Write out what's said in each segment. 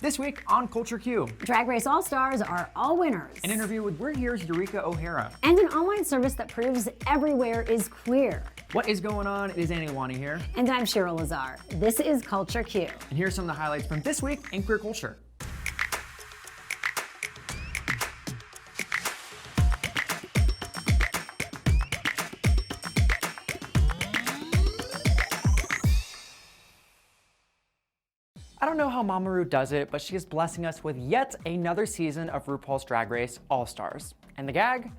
This week on Culture Q. Drag Race All-Stars are all winners. An interview with We're Here's Eureka O'Hara. And an online service that proves everywhere is queer. What is going on? It is Annie Wani here. And I'm Cheryl Lazar. This is Culture Q. And here's some of the highlights from this week in queer culture. I don't know how Mama Ru does it, but she is blessing us with yet another season of RuPaul's Drag Race All-Stars. And the gag?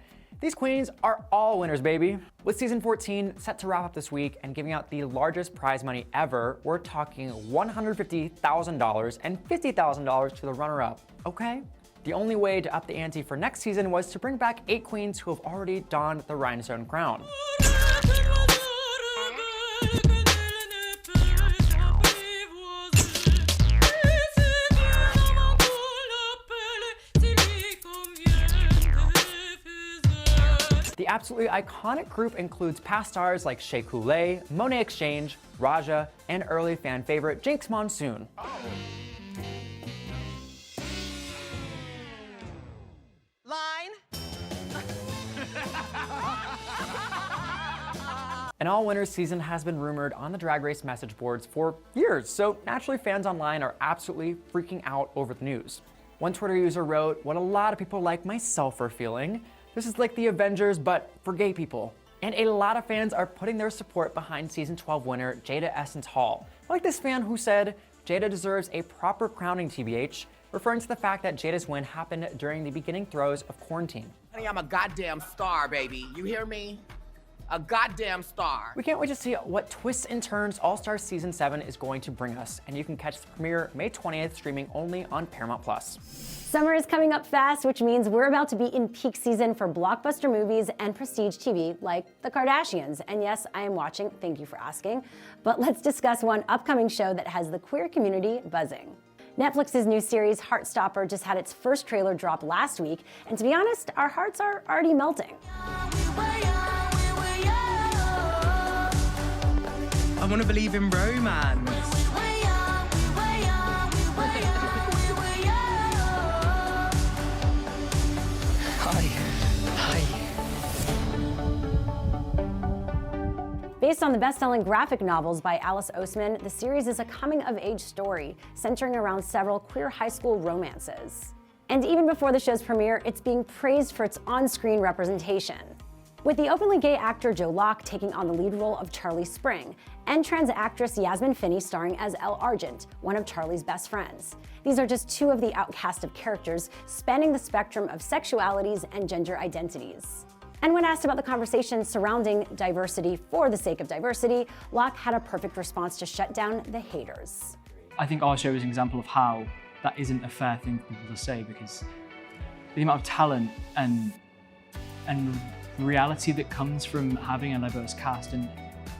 These queens are all winners, baby. With season 14 set to wrap up this week and giving out the largest prize money ever, we're talking $150,000 and $50,000 to the runner-up, okay? The only way to up the ante for next season was to bring back 8 queens who have already donned the rhinestone crown. The absolutely iconic group includes past stars like Shae Coulee, Monet Exchange, Raja, and early fan favorite Jinkx Monsoon. Line. An all-winners season has been rumored on the Drag Race message boards for years, so naturally fans online are absolutely freaking out over the news. One Twitter user wrote, "What a lot of people like myself are feeling. This is like the Avengers, but for gay people." And a lot of fans are putting their support behind season 12 winner Jaida Essence Hall. Like this fan who said, "Jaida deserves a proper crowning, TBH," referring to the fact that Jaida's win happened during the beginning throes of quarantine. Honey, I'm a goddamn star, baby. You hear me? A goddamn star. We can't wait to see what twists and turns All-Stars Season 7 is going to bring us, and you can catch the premiere May 20th, streaming only on Paramount+. Summer is coming up fast, which means we're about to be in peak season for blockbuster movies and prestige TV like The Kardashians. And yes, I am watching, thank you for asking. But let's discuss one upcoming show that has the queer community buzzing. Netflix's new series, Heartstopper, just had its first trailer drop last week, and to be honest, our hearts are already melting. I want to believe in romance. Based on the best-selling graphic novels by Alice Oseman, the series is a coming-of-age story centering around several queer high school romances. And even before the show's premiere, it's being praised for its on-screen representation, with the openly gay actor Joe Locke taking on the lead role of Charlie Spring, and trans actress Yasmin Finney starring as Elle Argent, one of Charlie's best friends. These are just 2 of the outcast of characters spanning the spectrum of sexualities and gender identities. And when asked about the conversation surrounding diversity for the sake of diversity, Locke had a perfect response to shut down the haters. I think our show is an example of how that isn't a fair thing for people to say, because the amount of talent and reality that comes from having a diverse cast and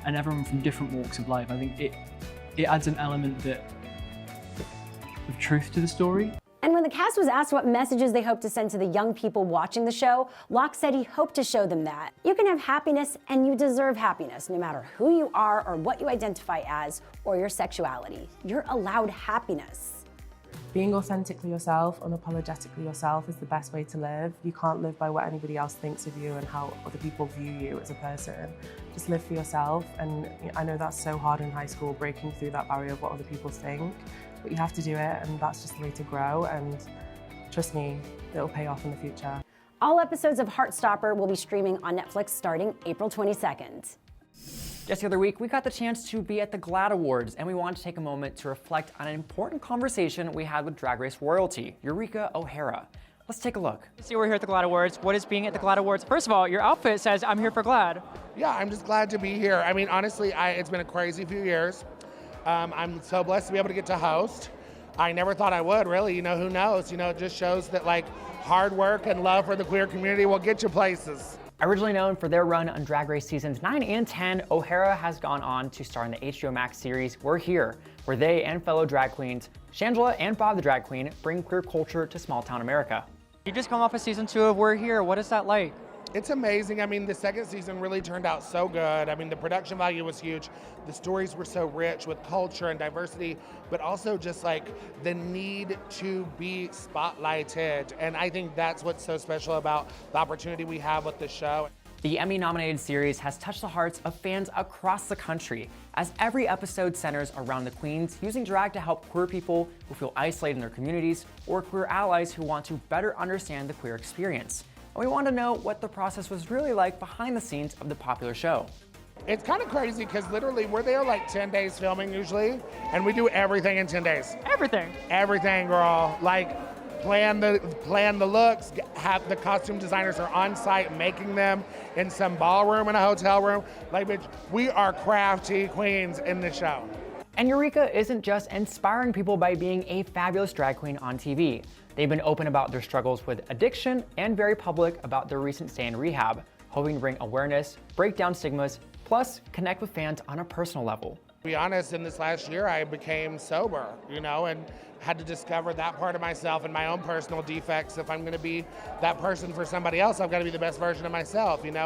everyone from different walks of life, I think it adds an element of truth to the story. And when the cast was asked what messages they hope to send to the young people watching the show, Locke said he hoped to show them that you can have happiness and you deserve happiness no matter who you are or what you identify as or your sexuality. You're allowed happiness. Being authentically yourself, unapologetically yourself is the best way to live. You can't live by what anybody else thinks of you and how other people view you as a person. Just live for yourself, and I know that's so hard in high school, breaking through that barrier of what other people think, but you have to do it, and that's just the way to grow, and trust me, it'll pay off in the future. All episodes of Heartstopper will be streaming on Netflix starting April 22nd. Just the other week, we got the chance to be at the GLAAD Awards, and we wanted to take a moment to reflect on an important conversation we had with Drag Race royalty, Eureka O'Hara. Let's take a look. See, we're here at the GLAAD Awards. What is being at the GLAAD Awards? First of all, your outfit says, "I'm here for GLAAD." Yeah, I'm just glad to be here. I mean, honestly, it's been a crazy few years. I'm so blessed to be able to get to host. I never thought I would, really. Who knows? It just shows that, hard work and love for the queer community will get you places. Originally known for their run on Drag Race seasons 9 and 10, O'Hara has gone on to star in the HBO Max series We're Here, where they and fellow drag queens, Shangela and Bob the Drag Queen, bring queer culture to small-town America. You just come off of season 2 of We're Here. What is that like? It's amazing. I mean, the second season really turned out so good. I mean, the production value was huge. The stories were so rich with culture and diversity, but also just like the need to be spotlighted. And I think that's what's so special about the opportunity we have with the show. The Emmy-nominated series has touched the hearts of fans across the country, as every episode centers around the queens using drag to help queer people who feel isolated in their communities or queer allies who want to better understand the queer experience. And we want to know what the process was really like behind the scenes of the popular show. It's kind of crazy because literally we're there like 10 days filming usually, and we do everything in 10 days. Everything. Everything, girl. Like plan the looks, have the costume designers are on site making them in some ballroom in a hotel room. Like, bitch, we are crafty queens in the show. And Eureka isn't just inspiring people by being a fabulous drag queen on TV. They've been open about their struggles with addiction and very public about their recent stay in rehab, hoping to bring awareness, break down stigmas, plus connect with fans on a personal level. To be honest, in this last year, I became sober, and had to discover that part of myself and my own personal defects. If I'm going to be that person for somebody else, I've got to be the best version of myself, and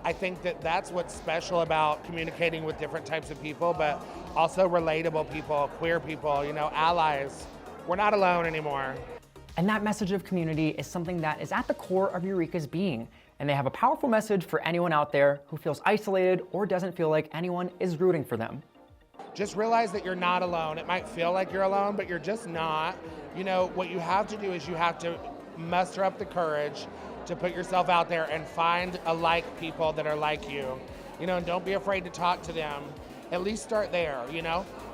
I think that that's what's special about communicating with different types of people, but also relatable people, queer people, allies. We're not alone anymore. And that message of community is something that is at the core of Eureka's being. And they have a powerful message for anyone out there who feels isolated or doesn't feel like anyone is rooting for them. Just realize that you're not alone. It might feel like you're alone, but you're just not. What you have to do is you have to muster up the courage to put yourself out there and find alike people that are like you. And don't be afraid to talk to them. At least start there,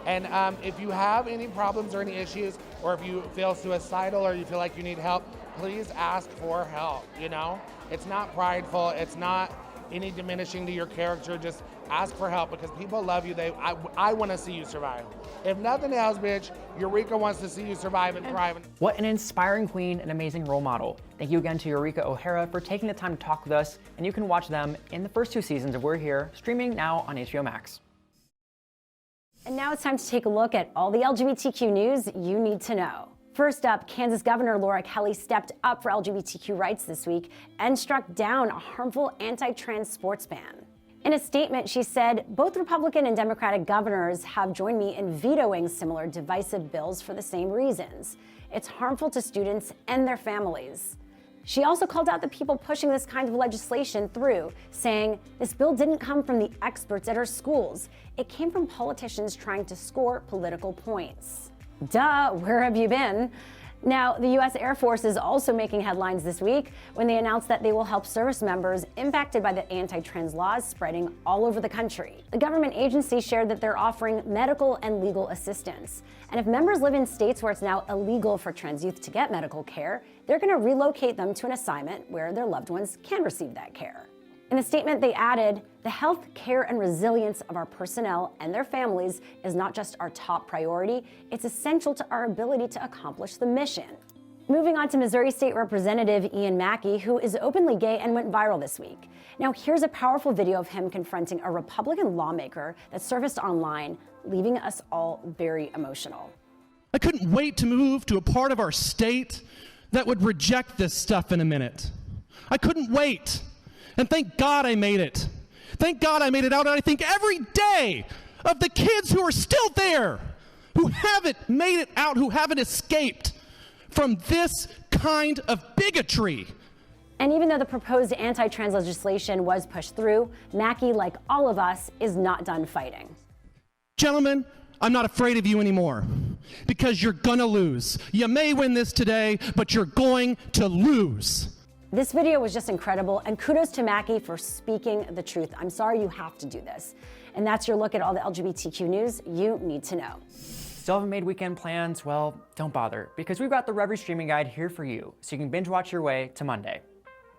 And if you have any problems or any issues, or if you feel suicidal or you feel like you need help, please ask for help, It's not prideful, it's not any diminishing to your character, just ask for help because people love you. I want to see you survive. If nothing else, bitch, Eureka wants to see you survive and thrive. What an inspiring queen and amazing role model. Thank you again to Eureka O'Hara for taking the time to talk with us, and you can watch them in the first 2 seasons of We're Here, streaming now on HBO Max. And now it's time to take a look at all the LGBTQ news you need to know. First up, Kansas Governor Laura Kelly stepped up for LGBTQ rights this week and struck down a harmful anti-trans sports ban. In a statement, she said, "Both Republican and Democratic governors have joined me in vetoing similar divisive bills for the same reasons. It's harmful to students and their families." She also called out the people pushing this kind of legislation through, saying, "This bill didn't come from the experts at our schools. It came from politicians trying to score political points." Duh, where have you been? Now, the U.S. Air Force is also making headlines this week when they announced that they will help service members impacted by the anti-trans laws spreading all over the country. The government agency shared that they're offering medical and legal assistance. And if members live in states where it's now illegal for trans youth to get medical care, they're going to relocate them to an assignment where their loved ones can receive that care. In the statement, they added, "The health, care, and resilience of our personnel and their families is not just our top priority, it's essential to our ability to accomplish the mission." Moving on to Missouri State Representative Ian Mackey, who is openly gay and went viral this week. Now, here's a powerful video of him confronting a Republican lawmaker that surfaced online, leaving us all very emotional. "I couldn't wait to move to a part of our state that would reject this stuff in a minute. I couldn't wait. And thank God I made it. Thank God I made it out, and I think every day of the kids who are still there, who haven't made it out, who haven't escaped from this kind of bigotry." And even though the proposed anti-trans legislation was pushed through, Mackey, like all of us, is not done fighting. "Gentlemen, I'm not afraid of you anymore because you're gonna lose. You may win this today, but you're going to lose." This video was just incredible, and kudos to Mackey for speaking the truth. I'm sorry you have to do this. And that's your look at all the LGBTQ news you need to know. Still haven't made weekend plans? Well, don't bother, because we've got the Revry Streaming Guide here for you, so you can binge watch your way to Monday.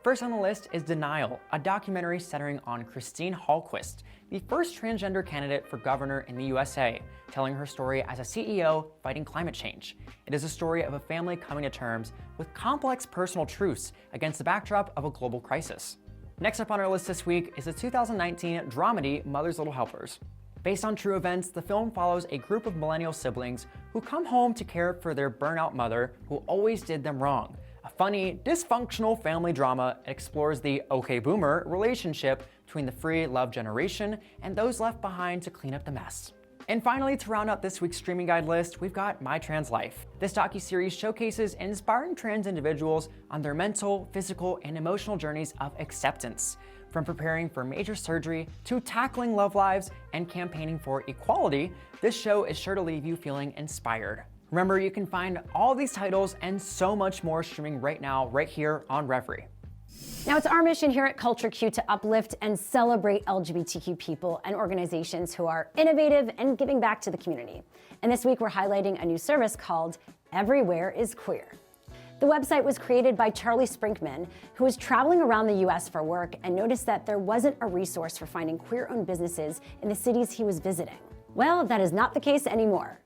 First on the list is Denial, a documentary centering on Christine Hallquist, the first transgender candidate for governor in the USA, telling her story as a CEO fighting climate change. It is a story of a family coming to terms with complex personal truths against the backdrop of a global crisis. Next up on our list this week is the 2019 dramedy Mother's Little Helpers. Based on true events, the film follows a group of millennial siblings who come home to care for their burnout mother who always did them wrong. A A funny, dysfunctional family drama explores the okay boomer relationship between the free love generation and those left behind to clean up the mess. And finally, to round out this week's streaming guide list, we've got My Trans Life. This docu-series showcases inspiring trans individuals on their mental, physical, and emotional journeys of acceptance. From preparing for major surgery to tackling love lives and campaigning for equality, this show is sure to leave you feeling inspired. Remember, you can find all these titles and so much more streaming right now, right here on Revry. Now, it's our mission here at Culture Q to uplift and celebrate LGBTQ people and organizations who are innovative and giving back to the community. And this week, we're highlighting a new service called Everywhere is Queer. The website was created by Charlie Sprinkman, who was traveling around the US for work and noticed that there wasn't a resource for finding queer-owned businesses in the cities he was visiting. Well, that is not the case anymore.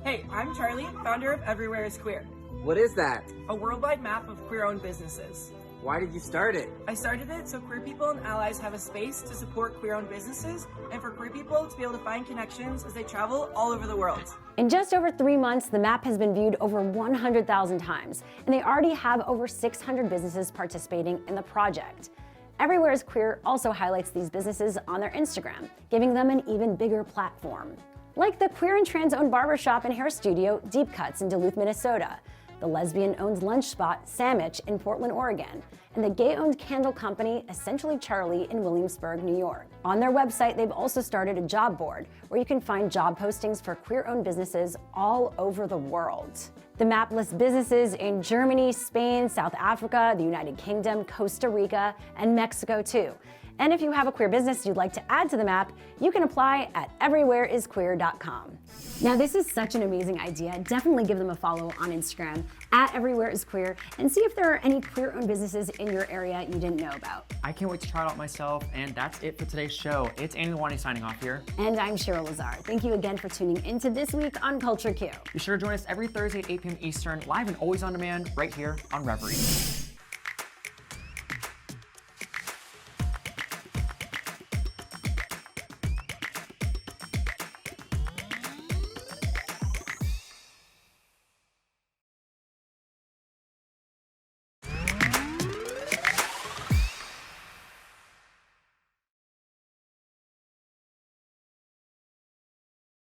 Hey, I'm Charlie, founder of Everywhere is Queer, What is that? a worldwide map of queer-owned businesses. Why did you start it? I started it so queer people and allies have a space to support queer-owned businesses and for queer people to be able to find connections as they travel all over the world. In just over 3 months, the map has been viewed over 100,000 times, and they already have over 600 businesses participating in the project. Everywhere is Queer also highlights these businesses on their Instagram, giving them an even bigger platform. Like the queer and trans-owned barbershop and hair studio, Deep Cuts in Duluth, Minnesota, the lesbian-owned lunch spot, Sandwich in Portland, Oregon, and the gay-owned candle company, Essentially Charlie in Williamsburg, New York. On their website, they've also started a job board where you can find job postings for queer-owned businesses all over the world. The map lists businesses in Germany, Spain, South Africa, the United Kingdom, Costa Rica, and Mexico too. And if you have a queer business you'd like to add to the map, you can apply at everywhereisqueer.com. Now, this is such an amazing idea. Definitely give them a follow on Instagram at everywhereisqueer and see if there are any queer-owned businesses in your area you didn't know about. I can't wait to try it out myself, and that's it for today's show. It's Annie Lawani signing off here. And I'm Cheryl Lazar. Thank you again for tuning into This Week on Culture Q. Be sure to join us every Thursday at 8 p.m. Eastern, live and always on demand, right here on Revry.